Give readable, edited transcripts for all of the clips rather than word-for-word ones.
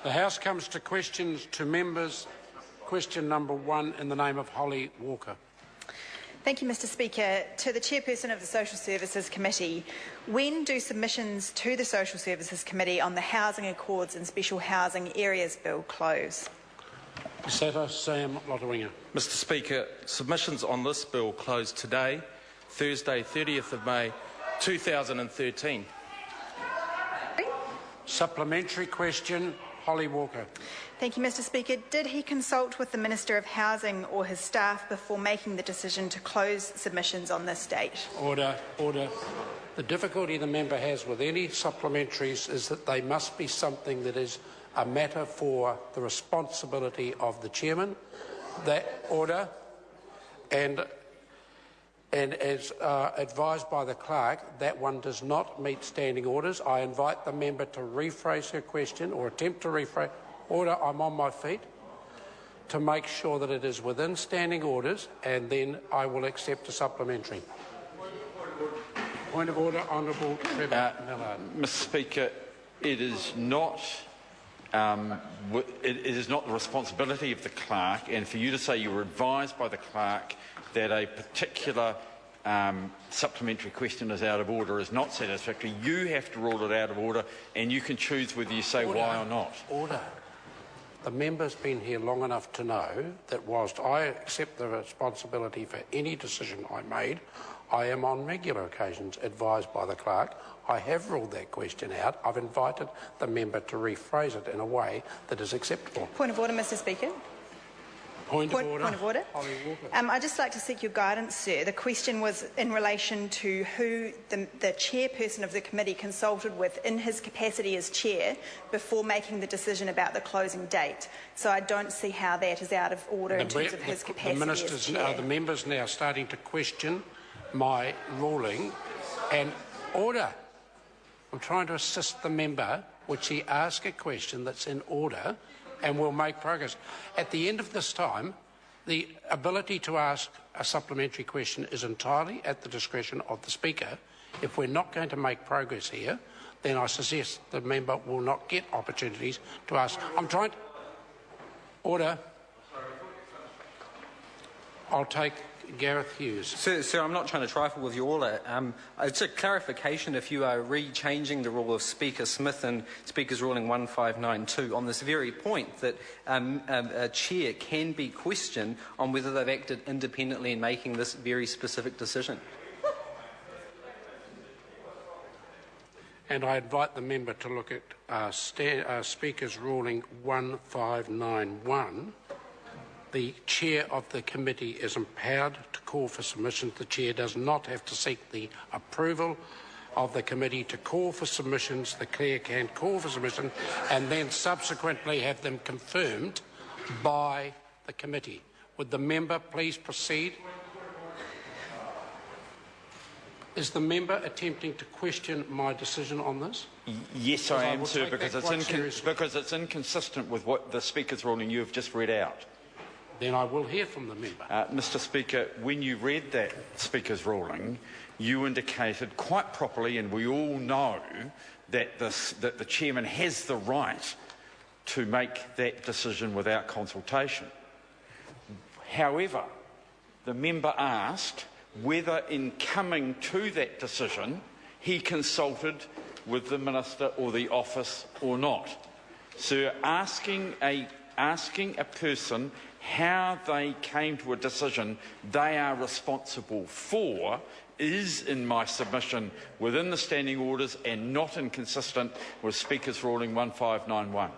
The House comes to questions to members. Question number 1 in the name of Holly Walker. Thank you, Mr Speaker. To the Chairperson of the Social Services Committee, when do submissions to the Social Services Committee on the Housing Accords and Special Housing Areas Bill close? Peseta, Lotu-Iiga. Mr Speaker, submissions on this bill close today, Thursday 30th of May 2013. Supplementary question, Holly Walker. Thank you, Mr Speaker. Did he consult with the Minister of Housing or his staff before making the decision to close submissions on this date? Order. Order. The difficulty the member has with any supplementaries is that they must be something that is a matter for the responsibility of the chairman. That order, and as advised by the clerk, that one does not meet standing orders. I invite the member to rephrase her question or attempt to rephrase. Order. I'm on my feet to make sure that it is within standing orders, and then I will accept a supplementary. Point of order, Honourable Trevor Mallard. Mr Speaker, it is not the responsibility of the clerk, and for you to say you were advised by the clerk that a particular supplementary question is out of order is not satisfactory. You have to rule it out of order, and you can choose whether you say why or not. Order. The member's been here long enough to know that whilst I accept the responsibility for any decision I made, I am on regular occasions advised by the clerk. I have ruled that question out. I've invited the member to rephrase it in a way that is acceptable. Point of order, Mr Speaker. Point of order. I'd just like to seek your guidance, sir. The question was in relation to who the chairperson of the committee consulted with in his capacity as chair before making the decision about the closing date. So I don't see how that is out of order in terms of his capacity as chair. The member's now starting to question my ruling, and order. I'm trying to assist the member, which he asked a question that's in order, and we'll make progress. At the end of this time, the ability to ask a supplementary question is entirely at the discretion of the Speaker. If we're not going to make progress here, then I suggest the member will not get opportunities to ask. I'm trying to... Order. I'll take Gareth Hughes. Sir, I'm not trying to trifle with your order. It's a clarification if you are re-changing the rule of Speaker Smith and Speaker's ruling 1592 on this very point that a chair can be questioned on whether they've acted independently in making this very specific decision. And I invite the member to look at Speaker's ruling 1591. The chair of the committee is empowered to call for submissions. The chair does not have to seek the approval of the committee to call for submissions. The chair can call for submissions and then subsequently have them confirmed by the committee. Would the member please proceed? Is the member attempting to question my decision on this? Yes, I am, sir, because it's inconsistent with what the Speaker's ruling you have just read out. Then I will hear from the member. Mr Speaker, when you read that Speaker's ruling, you indicated quite properly, and we all know, that the Chairman has the right to make that decision without consultation. However, the member asked whether in coming to that decision he consulted with the Minister or the office or not. Sir, asking a person how they came to a decision they are responsible for is, in my submission, within the standing orders and not inconsistent with Speaker's ruling 1591.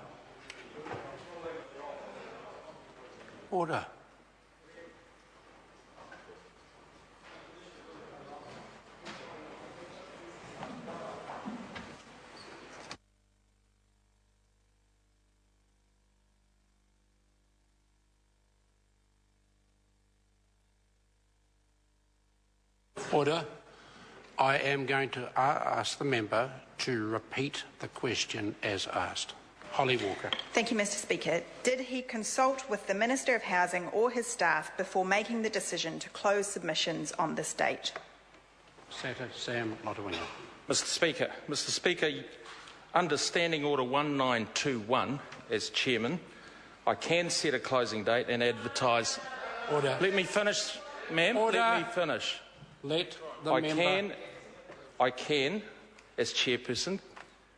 Order. Order. I am going to ask the member to repeat the question as asked. Holly Walker. Thank you, Mr Speaker. Did he consult with the Minister of Housing or his staff before making the decision to close submissions on this date? Senator Lotu-Iiga. Mr Speaker, under Standing Order 1921, as Chairman, I can set a closing date and advertise. Order. Let me finish, ma'am. Order. Let me finish. Let the member... I can, as Chairperson,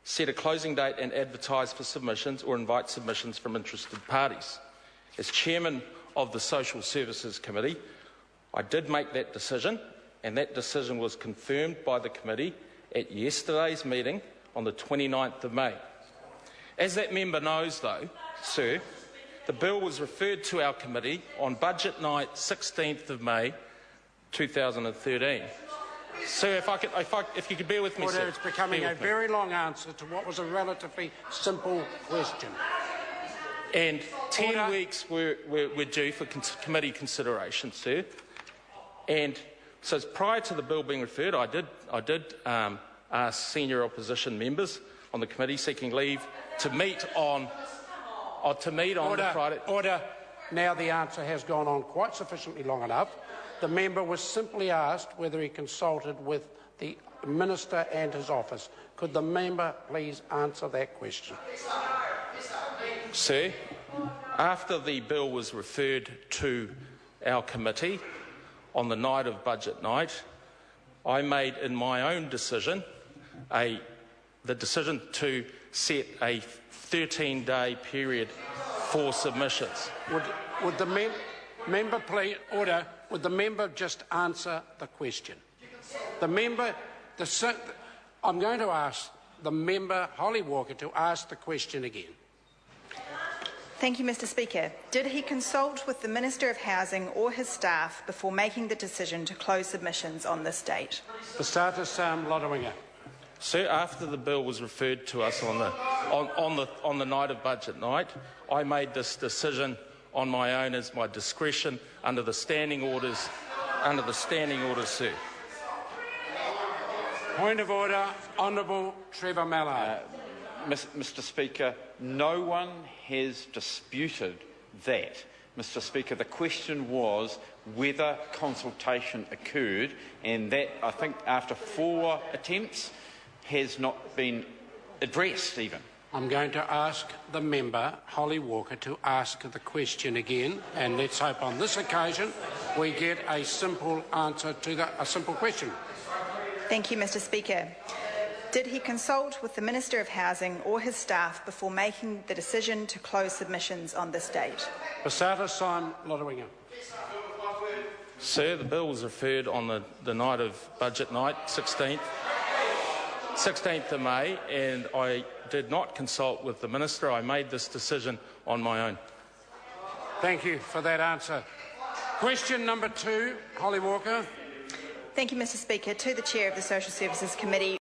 set a closing date and advertise for submissions or invite submissions from interested parties. As Chairman of the Social Services Committee, I did make that decision, and that decision was confirmed by the committee at yesterday's meeting on the 29th of May. As that member knows, though, sir, the bill was referred to our committee on budget night 16th of May 2013. Sir, if you could bear with me, Order, sir. it's becoming a very long answer to what was a relatively simple question. And 10 weeks were due for committee consideration, sir. And so prior to the bill being referred, I did ask senior opposition members on the committee seeking leave to meet on the Friday. Order. Now the answer has gone on quite sufficiently long enough. The member was simply asked whether he consulted with the Minister and his office. Could the member please answer that question? Sir, after the bill was referred to our committee on the night of budget night, I made in my own decision the decision to set a 13-day period for submissions. Would the member please order? Would the member just answer the question? The member, I'm going to ask the member Holly Walker to ask the question again. Thank you, Mr. Speaker. Did he consult with the Minister of Housing or his staff before making the decision to close submissions on this date? Peseta, Lotu-Iiga. Sir, after the bill was referred to us on the night of budget night, I made this decision on my own as my discretion under the standing orders, sir. Point of order, Honourable Trevor Mallard. Mr. Speaker, no one has disputed that. Mr. Speaker, the question was whether consultation occurred, and that, I think, after 4 attempts, has not been addressed even. I'm going to ask the member, Holly Walker, to ask the question again, and let's hope on this occasion we get a simple answer to a simple question. Thank you, Mr. Speaker. Did he consult with the Minister of Housing or his staff before making the decision to close submissions on this date? Peseta, Lotu-Iiga. Sir, the bill was referred on the night of budget night, 16th of May, and I did not consult with the Minister. I made this decision on my own. Thank you for that answer. Question number 2, Holly Walker. Thank you, Mr. Speaker. To the Chair of the Social Services Committee.